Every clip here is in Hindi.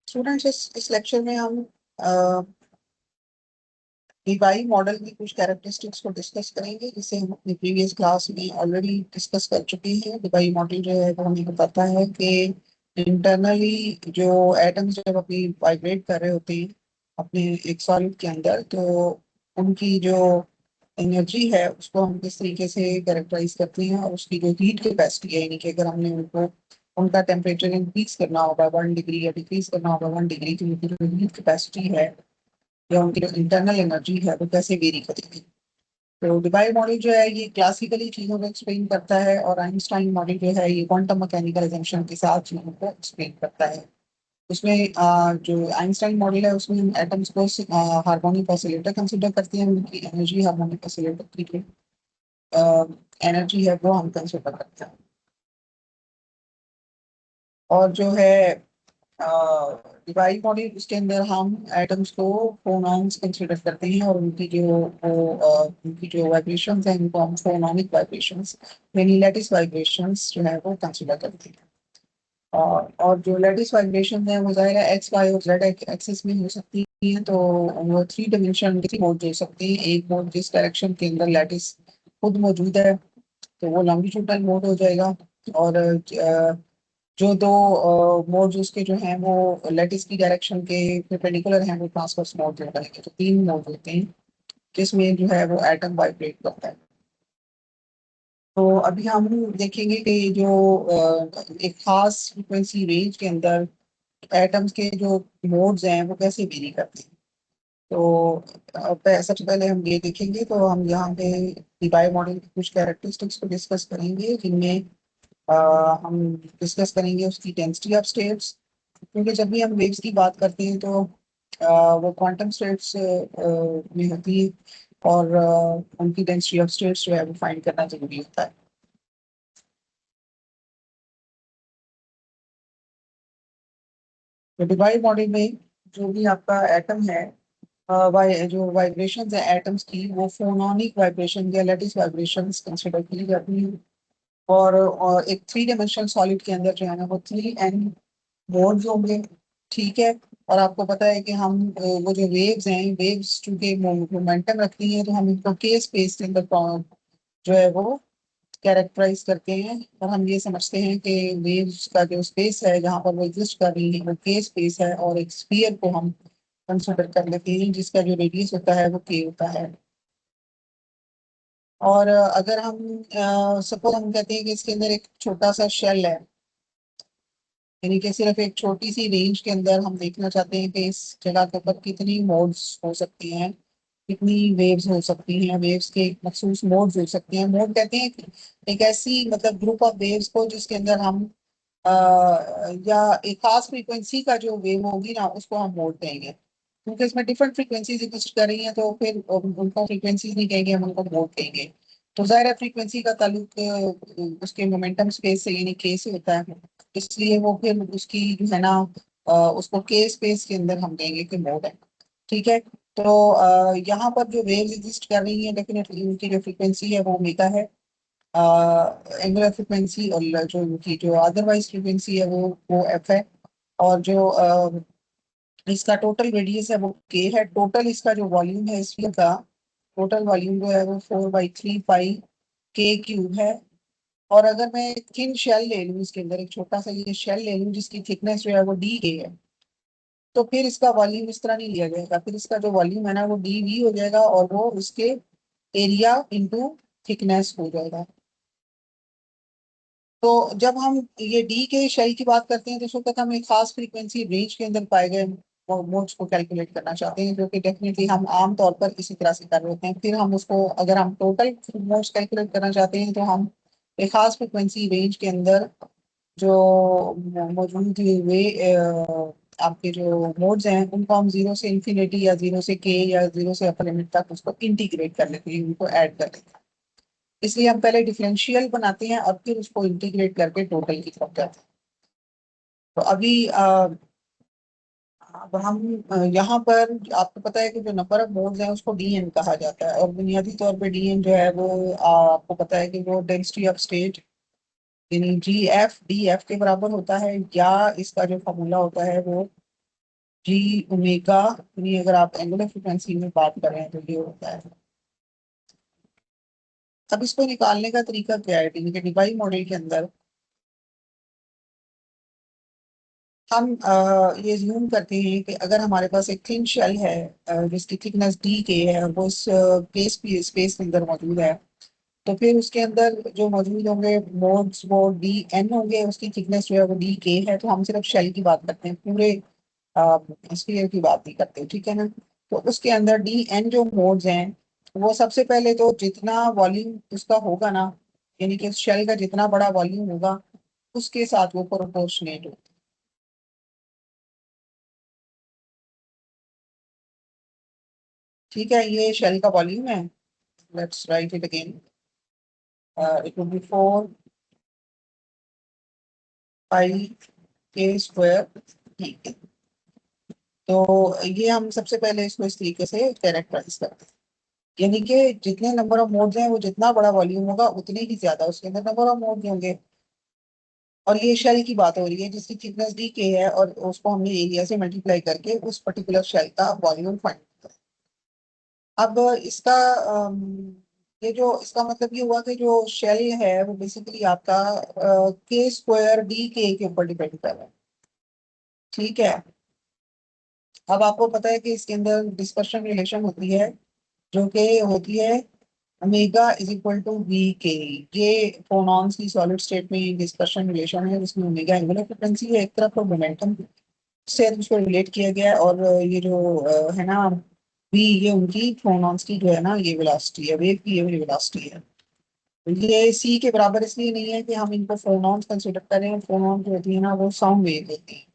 स्टूडेंट्स इस लेक्चर में हम डीबाई मॉडल की कुछ कैरेक्टरिस्टिक्स को डिस्कस करेंगे, जिसे हम अपनी प्रीवियस क्लास में ऑलरेडी डिस्कस कर चुके हैं। डीबाई मॉडल जो है वो हमें बताता है कि इंटरनली जो एटम्स जब अपनी वाइब्रेट कर रहे होते हैं अपने एक सॉलिड के अंदर, तो उनकी जो एनर्जी है उसको हम किस तरीके से कैरेक्टराइज करते हैं, और उसकी जो हीट कैपेसिटी है, यानी कि अगर हमने उनको उनका टेम्परेचर इंक्रीज करना होगा 1 डिग्री या डिक्रीज करना होगा 1 डिग्री, तो उनकी जो हीट कैपेसिटी है या उनकी जो इंटरनल एनर्जी है वो कैसे वेरी करेगी। तो डिबाई मॉडल जो है ये क्लासिकली चीजों को एक्सप्लेन करता है, और आइंस्टाइन मॉडल जो है ये क्वांटम मैकेनिकल एजम्पशन के साथ चीजों को एक्सप्लेन करता है। उसमें जो आइंस्टाइन मॉडल है उसमें हम एटम्स को हार्मोनिक ऑसिलेटर कंसिडर करते हैं, उनकी एनर्जी हार्मोनिक ऑसिलेटर की जो एनर्जी है वो हम कंसिडर करते हैं। और जो है डिवाइड मॉडल, उसके अंदर हम एटम्स को फोनॉन्स कंसिडर करते हैं, और उनकी जो उनकी जो वाइब्रेशंस हैं उनको हम फोनॉनिक वाइब्रेशंस यानी लैटिस वाइब्रेशंस जो है वो कंसिडर करते हैं। और जो लैटिस वाइब्रेशन है वो ज़ाहिर है एक्स वाई और जेड एक्सिस में हो सकती है। तो वो थ्री डायमेंशन मोड हो सकते हैं। एक मोड जिस डायरेक्शन के अंदर लैटिस खुद मौजूद है तो वो लॉन्गिट्यूडल मोड हो जाएगा। और जो दो मोड्स उसके जो हैं वो लैटिस की डायरेक्शन के परपेंडिकुलर हैं, वो ट्रांसवर्स मोड हो जाएंगे। तो तीन मोड होते हैं जिसमें जो है वो एटम वाइब्रेट करता है। तो अभी हम देखेंगे कि जो एक खास फ्रीक्वेंसी रेंज के अंदर एटम्स के जो मोड्स हैं वो कैसे वेरी करते हैं। तो सबसे पहले हम ये देखेंगे, तो हम यहाँ पे डीबाई मॉडल की कुछ कैरेक्टरिस्टिक्स को डिस्कस करेंगे, जिनमें अ, हम डिस्कस करेंगे उसकी डेंसिटी ऑफ स्टेट्स। क्योंकि जब भी हम वेव्स की बात करते हैं तो वो क्वांटम स्टेट्स में होती है, और उनकी डेंसिटी ऑफ स्टेट्स जो है वो फाइंड करना जरूरी होता है। तो डिबाई मॉडल में जो भी आपका एटम है, जो वाइब्रेशंस है एटम्स की, वो फोनोनिक वाइब्रेशन या लैटिस वाइब्रेशंस कंसिडर की जाती है। और एक थ्री डायमेंशनल सॉलिड के अंदर जो है ना वो 3n मोड्स होंगे। ठीक है। और आपको पता है कि हम वो जो वेव्स हैं, वेव्स चूंकि मोमेंटम रखती हैं, तो हम इनको के स्पेस के अंदर जो है वो कैरेक्टराइज करते हैं। और हम ये समझते हैं कि वेव्स का जो स्पेस है जहाँ पर वो एग्जिस्ट कर रही है वो के स्पेस है, और एक स्फीयर को हम कंसिडर कर लेते हैं जिसका जो रेडियस होता है वो के होता है। और अगर हम सपोज हम कहते हैं कि इसके अंदर एक छोटा सा शेल है, यानी कि सिर्फ एक छोटी सी रेंज के अंदर हम देखना चाहते हैं कि इस जगह के ऊपर कितनी मोड्स हो सकती हैं, कितनी वेव्स हो सकती हैं, वेव्स के मखसूस मोड्स हो सकते हैं। मोड कहते हैं कि एक ऐसी मतलब ग्रुप ऑफ वेव्स को जिसके अंदर हम अ, या एक खास फ्रीक्वेंसी का जो वेव होगी ना उसको हम मोड कहेंगे। क्योंकि इसमें डिफरेंट फ्रीक्वेंसीज एग्जिस्ट कर रही हैं, तो फिर उनको फ्रीक्वेंसीज नहीं कहेंगे, हम उनको मोड कहेंगे। तो जाहिर है फ्रीक्वेंसी का ताल्लुक उसके मोमेंटम स्पेस से यानी के से होता है, इसलिए वो फिर उसकी जो है ना उसको के स्पेस के अंदर हम कहेंगे कि मोड है। ठीक है। तो यहाँ पर जो वेव्स एग्जिस्ट कर रही हैं डेफिनेटली उनकी जो फ्रीक्वेंसी है वो ओमेगा है, एंगुलर फ्रीक्वेंसी। और जो उनकी जो अदरवाइज फ्रीक्वेंसी है वो एफ है। और जो इसका टोटल रेडियस है वो के है। टोटल इसका जो वॉल्यूम है स्फीयर का, टोटल वॉल्यूम जो है वो 4/3 पाई के क्यूब है। और अगर मैं एक थिन शेल ले लूँ, इसके अंदर एक छोटा सा ये शेल ले लूँ जिसकी थिकनेस जो है वो डी के है, तो फिर इसका वॉल्यूम इस तरह नहीं लिया जाएगा। फिर इसका जो वॉल्यूम है ना वो डी वी हो जाएगा, और वो उसके एरिया इंटू थिकनेस हो जाएगा। तो जब हम ये डी के शेल की बात करते हैं तो उस वक्त हम एक खास फ्रीक्वेंसी रेंज के अंदर पाए गए मोड्स को कैलकुलेट करना चाहते हैं, जो कि डेफिनेटली हम आम तौर पर इसी तरह से कर रहे होते हैं। फिर हम उसको अगर हम टोटल मोड्स कैलकुलेट करना चाहते हैं तो हम एक खास फ्रीक्वेंसी रेंज के अंदर जो मौजूद हुए आपके जो मोड्स हैं उनको हम जीरो से इंफिनिटी या जीरो से के या जीरो से अपर लिमिट तक उसको इंटीग्रेट कर लेते हैं, उनको ऐड कर लेते हैं। इसलिए हम पहले डिफरेंशियल बनाते हैं और फिर उसको इंटीग्रेट करके टोटल की तरफ जाते हैं। तो अभी अब हम यहाँ पर आपको पता है कि जो नंबर ऑफ मोड्स हैं उसको डीएन कहा जाता है, और बुनियादी तौर पे डीएन जो है वो आपको पता है कि वो डेंसिटी ऑफ स्टेट यानी जी एफ डी एफ के बराबर होता है, या इसका जो फॉर्मूला होता है वो जी ओमेगा, यानी अगर आप एंगुलर फ्रीक्वेंसी में बात कर रहे हैं तो ये होता है। अब इसको निकालने का तरीका क्या है, डीबाई मॉडल के अंदर हम ये जूम करते हैं कि अगर हमारे पास एक थिन शेल है जिसकी थिकनेस डी के है और वो इस केस स्पेस के अंदर मौजूद है, तो फिर उसके अंदर जो मौजूद होंगे मोड्स वो डी एन होंगे, उसकी थिकनेस जो है वो डी के है। तो हम सिर्फ शेल की बात करते हैं, पूरे स्फीयर की बात नहीं करते, ठीक है ना। तो उसके अंदर डी एन जो मोड्स हैं, वो सबसे पहले तो जितना वॉल्यूम उसका होगा ना, यानी कि शेल का जितना बड़ा वॉल्यूम होगा उसके साथ वो प्रोपोर्शनेट होगा। ठीक है, ये शेल का वॉल्यूम है। Let's write it again. It will be 4 पाई के स्क्वायर। ठीक है, तो ये हम सबसे पहले इसको इस तरीके से कैरेक्टराइज करते हैं, यानी कि जितने नंबर ऑफ मोड्स हैं वो जितना बड़ा वॉल्यूम होगा उतने ही ज्यादा उसके अंदर नंबर ऑफ मोड्स होंगे। और ये शेल की बात हो रही है जिसकी थिकनेस डी के है, और उसको हमने एरिया से मल्टीप्लाई करके उस पर्टिकुलर शेल का वॉल्यूम फाइंड किया। अब इसका ये जो इसका मतलब ये हुआ कि जो शेल है वो बेसिकली आपका के स्क्वायर डी के ऊपर डिपेंड कर रहा है। ठीक है, अब आपको पता है कि इसके अंदर डिस्पर्शन रिलेशन होती है, जो कि होती है omega is equal to V K. ये फोनॉन्स की सॉलिड स्टेट में डिस्पर्शन रिलेशन है, जिसमें ओमेगा एंगुलर फ्रीक्वेंसी है एक तरफ और मोमेंटम से उसको रिलेट किया गया है, और ये जो है ना वी, ये उनकी फोनॉन्स की जो है ना ये वेलोसिटी है, वेव की ये वेलोसिटी है। ये सी के बराबर इसलिए नहीं है कि हम इनको फोनॉन्स कंसिडर करें, फोनॉन जो होती है ना वो साउंड वेव होती है,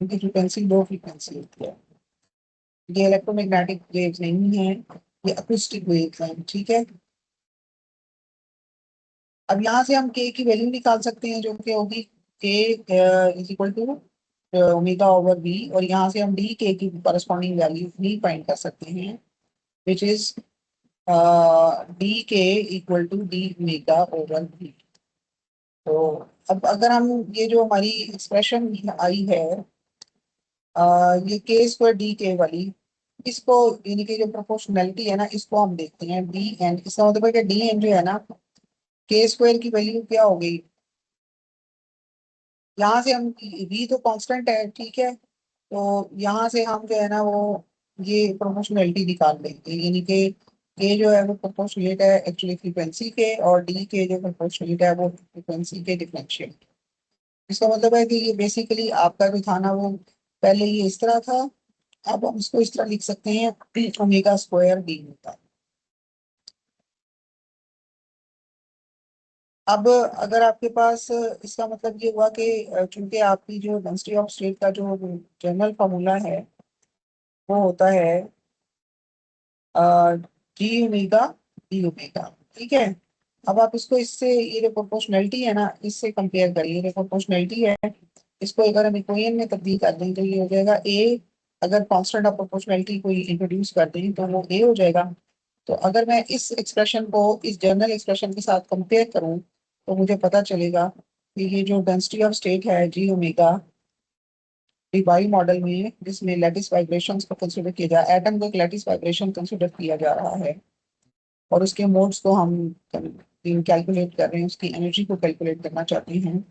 उनकी फ्रीक्वेंसी लो फ्रीक्वेंसी होती है। ये इलेक्ट्रोमैग्नेटिक वेव्स नहीं है, ये अकूस्टिक वेव्स हैं, ठीक है। अब यहाँ से हम के की वैल्यू निकाल सकते हैं जो कि होगी K is equal to omega over B, और यहाँ से हम डी के की करस्पॉन्डिंग वैल्यू भी फाइंड कर सकते हैं, which is D K equal to D omega over B. तो अब अगर हम ये जो हमारी एक्सप्रेशन आई है ये के स्क्वायर डी के वाली, इसको यानी कि जो प्रोपोर्शनैलिटी है ना इसको हम देखते हैं डी एन। इसका मतलब है कि डी एन जो है ना के स्क्वायर की वैल्यू क्या हो गई, यहाँ से हम v तो कांस्टेंट है, ठीक है। तो यहाँ से हम जो है ना वो ये प्रोपोर्शनैलिटी निकाल लेंगे, यानी कि ये जो है वो प्रोपोर्शनेट है एक्चुअली फ्रीक्वेंसी के, और डी के जो प्रोपोर्शनेट है वो फ्रीक्वेंसी के डिफरेंशियल। इसका मतलब है कि ये बेसिकली आपका जो था ना वो पहले ये इस तरह था, अब हम इसको इस तरह लिख सकते हैं ओमेगा स्क्वायर डी होता। अब अगर आपके पास इसका मतलब ये हुआ कि चूंकि आपकी जो डेंसिटी ऑफ स्टेट का जो जनरल फार्मूला है वो होता है जी ओमेगा डी ओमेगा, ठीक है। अब आप इसको इससे, ये जो प्रोपोर्शनैलिटी है ना इससे कंपेयर करिए, ये प्रोपोर्शनैलिटी है, इसको अगर हम इक्वेशन में तब्दील कर दें तो ये हो जाएगा ए। अगर कांस्टेंट ऑफ प्रोपोर्शनैलिटी कोई इंट्रोड्यूस कर दें तो वो ए हो जाएगा। तो अगर मैं इस एक्सप्रेशन को इस जनरल एक्सप्रेशन के साथ कंपेयर करूं तो मुझे पता चलेगा कि ये जो डेंसिटी ऑफ स्टेट है जी ओमेगा डीबाई मॉडल में, जिसमें लैटिस वाइब्रेशंस को कंसिडर किया जाए, एटम को एक लैटिस वाइब्रेशन कंसिडर किया जा रहा है, और उसके मोड्स को हम कैलकुलेट कर रहे हैं, उसकी एनर्जी को कैलकुलेट करना चाहते हैं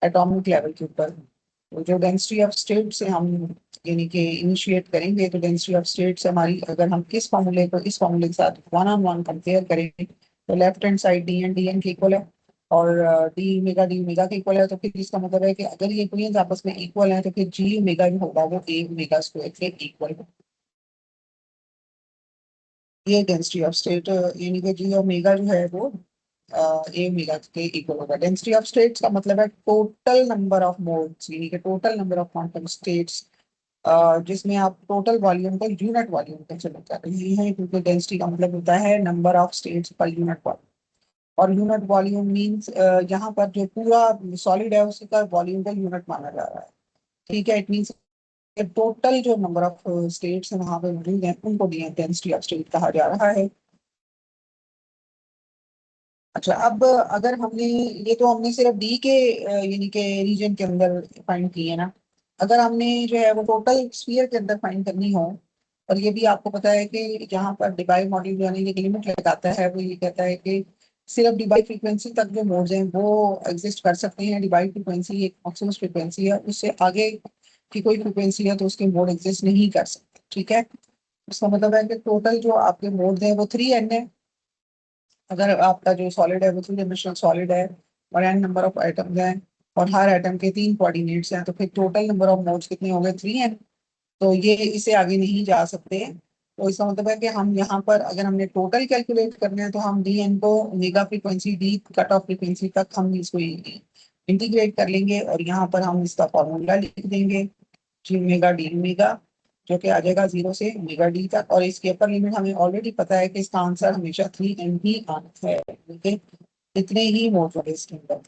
एटॉमिक लेवल के ऊपर। तो जो डेंसिटी ऑफ स्टेट से हम यानी कि इनिशिएट करेंगे, तो डेंसिटी ऑफ स्टेट से हमारी अगर हम किस फॉर्मूले को इस फॉर्मूले के साथ वन ऑन वन कंपेयर करेंगे तो left hand side D N K equal है, और डी ओमेगा के इक्वल है। तो फिर इसका मतलब है कि अगर ये इक्वेशंस आपस में इक्वल हैं तो फिर जी ओमेगा जो होगा वो ए ओमेगा स्क्वायर के इक्वल होगा। ये डेंसिटी ऑफ स्टेट यानी कि जी ओमेगा जो है वो ए ओमेगा के इक्वल होगा। डेंसिटी ऑफ स्टेट्स का मतलब है टोटल नंबर ऑफ मोड्स, यानी कि total number of quantum states, जिसमें आप टोटल वॉल्यूम को यूनिट वॉल्यूम कंसिडर कर रहे हैं, क्योंकि डेंसिटी का मतलब होता है number of states per unit volume. और यूनिट वॉल्यूम मींस यहाँ पर जो पूरा सॉलिड है उसका वॉल्यूम का यूनिट माना जा रहा है, ठीक है। इट मींस टोटल जो नंबर ऑफ स्टेट्स हैं वहां पे मौजूद हैं उनको डेंसिटी ऑफ स्टेट कहा जा रहा है। अच्छा, अब अगर हमने ये तो हमने सिर्फ डी के यानी के रीजन के अंदर फाइंड किए ना। अगर हमने जो है वो टोटल स्फीयर के अंदर फाइंड करनी हो, और ये भी आपको पता है कि यहाँ पर डिबाई मॉड्यूल जो है ना, ये लिमिट लगाता है, वो ये कहता है कि सिर्फ डिबाई फ्रीक्वेंसी तक जो मोड्स हैं वो एग्जिस्ट कर सकते हैं। डिबाई फ्रीक्वेंसी एक मैक्सिमम फ्रीक्वेंसी है, उससे आगे की कोई फ्रीक्वेंसी है तो उसके मोड एग्जिस्ट नहीं कर सकते। ठीक है, इसका मतलब है कि टोटल जो आपके मोड हैं वो 3n है। अगर आपका जो सॉलिड है वो 3 डायमेंशनल सॉलिड है और n नंबर ऑफ आइटम्स हैं और हर आइटम के 3 कोऑर्डिनेट्स हैं, तो फिर टोटल नंबर ऑफ मोड्स कितने हो गए? 3n। तो ये इसे आगे नहीं जा सकते। तो इसका मतलब है कि हम यहाँ पर अगर हमने टोटल कैलकुलेट करना है तो हम डी एन को omega frequency, D cut off frequency तक हम इसको इंटीग्रेट कर लेंगे और यहाँ पर हम इसका फॉर्मूला लिख देंगे, जी ओमेगा डी ओमेगा, जो कि आ जाएगा 0 से ओमेगा डी तक। और इसकी अपर लिमिट हमें ऑलरेडी पता है कि इसका आंसर हमेशा 3n ही आना है। ठीक है, इतने ही मोड होंगे इसके अंदर।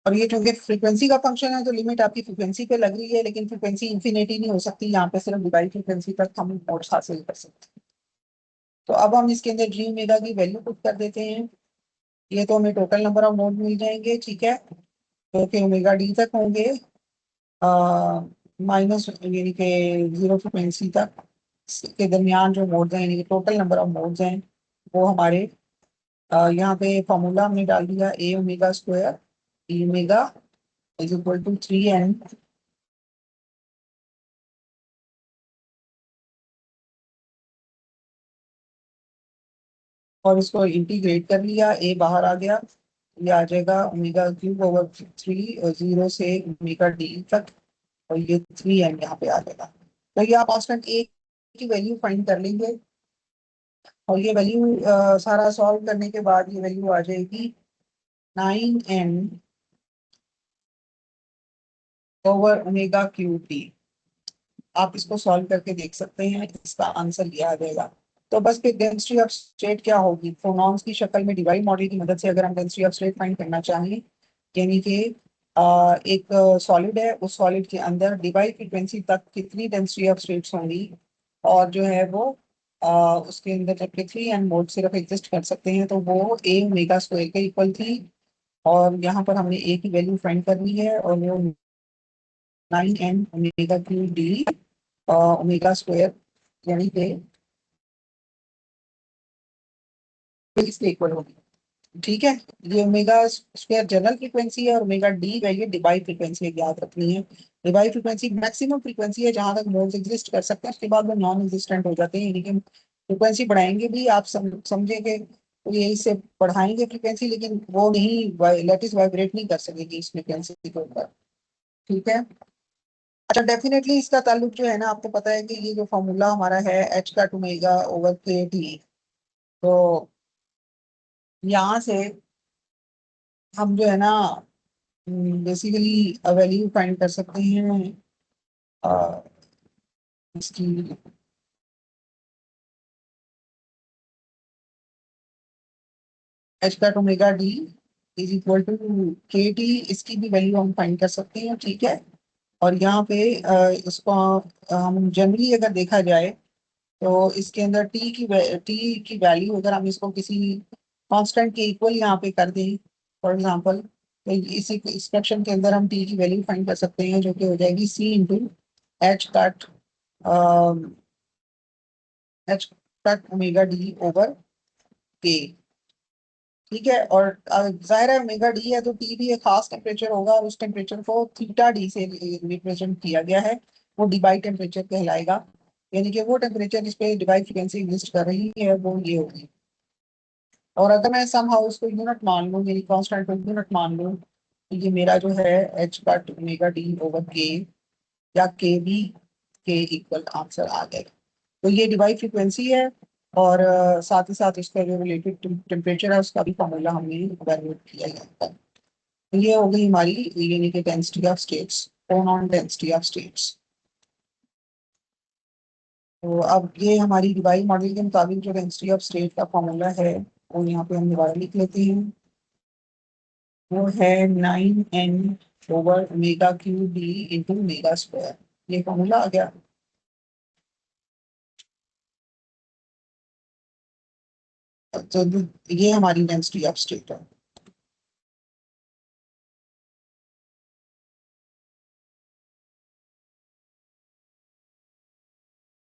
और ये चूंकि फ्रीक्वेंसी का फंक्शन है तो लिमिट आपकी फ्रीक्वेंसी पे लग रही है, लेकिन फ्रीक्वेंसी इंफिनिटी नहीं हो सकती, यहाँ पे सिर्फ डिवाइड फ्रीक्वेंसी तक हम मोड्स हासिल कर सकते हैं। तो अब हम इसके अंदर जी ओमेगा की वैल्यू पुट कर देते हैं। ये तो हमें टोटल नंबर ऑफ मोड मिल जाएंगे। ठीक है, जो कि ओमेगा डी तक होंगे, माइनस यानी कि 0 फ्रीक्वेंसी तक के दरमियान जो मोड्स हैं, यानी कि टोटल नंबर ऑफ मोड्स हैं वो हमारे यहाँ पे फॉर्मूला हमने डाल दिया, A omega square E omega is equal to 3n। और इसको इंटीग्रेट कर लिया, ए बाहर आ गया, ये आ जाएगा ओमेगा क्यूब ओवर 3 और 0 से ओमेगा डी तक, और ये 3n यहाँ पे आ जाएगा। तो ये आप कांस्टेंट ए की वैल्यू फाइंड कर लेंगे, और ये वैल्यू सारा सॉल्व करने के बाद ये वैल्यू आ जाएगी 9n over omega cube D. आप इसको सॉल्व करके देख सकते हैं, इसका आंसर ये आ जाएगा। तो बस फिर डेंसिटी ऑफ स्टेट क्या होगी? फोनॉन्स की शक्ल में डिवाइड मॉडल की मदद से अगर हम डेंसिटी ऑफ स्टेट फाइंड करना चाहें, यानी कि एक सॉलिड है, उस सॉलिड के अंदर डिवाइड फ्रीक्वेंसी तक कितनी डेंसिटी ऑफ स्टेट्स होंगी, और जो है वो उसके अंदर जबकि 3n मोड सिर्फ एग्जिस्ट कर सकते हैं, तो वो ए ओमेगा स्क्वायर के इक्वल थी। और यहाँ पर हमने ए की वैल्यू फाइंड करनी है, और वो 9n omega cube D omega square, यानी कि इसके इक्वल होगी। ठीक है, ये ओमेगा स्क्वायर जनरल फ्रीक्वेंसी है और omega D value divide frequency है, याद रखनी है। डिवाइड फ्रीक्वेंसी मैक्सिमम फ्रीक्वेंसी है जहां तक मोड्स एग्जिस्ट कर सकते हैं, उसके बाद वो नॉन एग्जिस्टेंट हो जाते हैं, यानी कि फ्रीक्वेंसी बढ़ाएंगे भी आप समझेंगे तो यही से बढ़ाएंगे फ्रीक्वेंसी, लेकिन वो नहीं लेटिस वाइब्रेट नहीं कर सकेगी इस फ्रीक्वेंसी के ऊपर। ठीक है, अच्छा डेफिनेटली इसका ताल्लुक जो है ना, आपको पता है कि ये जो फॉर्मूला हमारा है एच का ओमेगा ओवर के टी, तो यहाँ से हम जो है ना बेसिकली वैल्यू फाइंड कर सकते हैं अ, इसकी। एच का omega D is equal to K T, इसकी भी वैल्यू हम फाइंड कर सकते हैं। ठीक है, और यहाँ पे इसको हम जनरली अगर देखा जाए तो इसके अंदर टी की वैल्यू अगर हम इसको किसी कांस्टेंट के इक्वल यहाँ पे कर दें, फॉर एग्जांपल, तो इसी एक्सप्रेशन के अंदर हम टी की वैल्यू फाइंड कर सकते हैं, जो कि हो जाएगी C into H cut H cut omega D over K. ठीक है, और जाहिर है ओमेगा डी है तो टी भी एक खास टेम्परेचर होगा, और उस टेम्परेचर को थीटा डी से रिप्रेजेंट किया गया है, वो डिबाई टेम्परेचर कहलाएगा। यानी कि वो टेम्परेचर जिस पे डिबाई फ्रीक्वेंसी एग्जिस्ट कर रही है वो ये होगी। और अगर मैं समहाउ उसको यूनिट मान लूँ, यानी कांस्टेंट को यूनिट मान लूँ, तो ये मेरा जो है H cut omega D over के, या के बी के इक्वल आंसर आ जाएगा। तो ये डिवाइस फ्रीक्वेंसी है, और साथ ही साथ इसका जो रिलेटेड टेम्परेचर है उसका भी फॉर्मूला हमने इवैल्यूएट किया जाता है। तो ये हो गई हमारी यानी कि density of states, phonon density of states. तो अब ये हमारी डिवाइस मॉडल के मुताबिक जो डेंसिटी ऑफ स्टेट का फॉर्मूला है वो यहाँ पे हम दोबारा लिख लेते हैं। वो है 9n over omega cube D into omega square, ये फॉर्मूला आ गया। तो ये हमारी डेंसिटी ऑफ स्टेट है।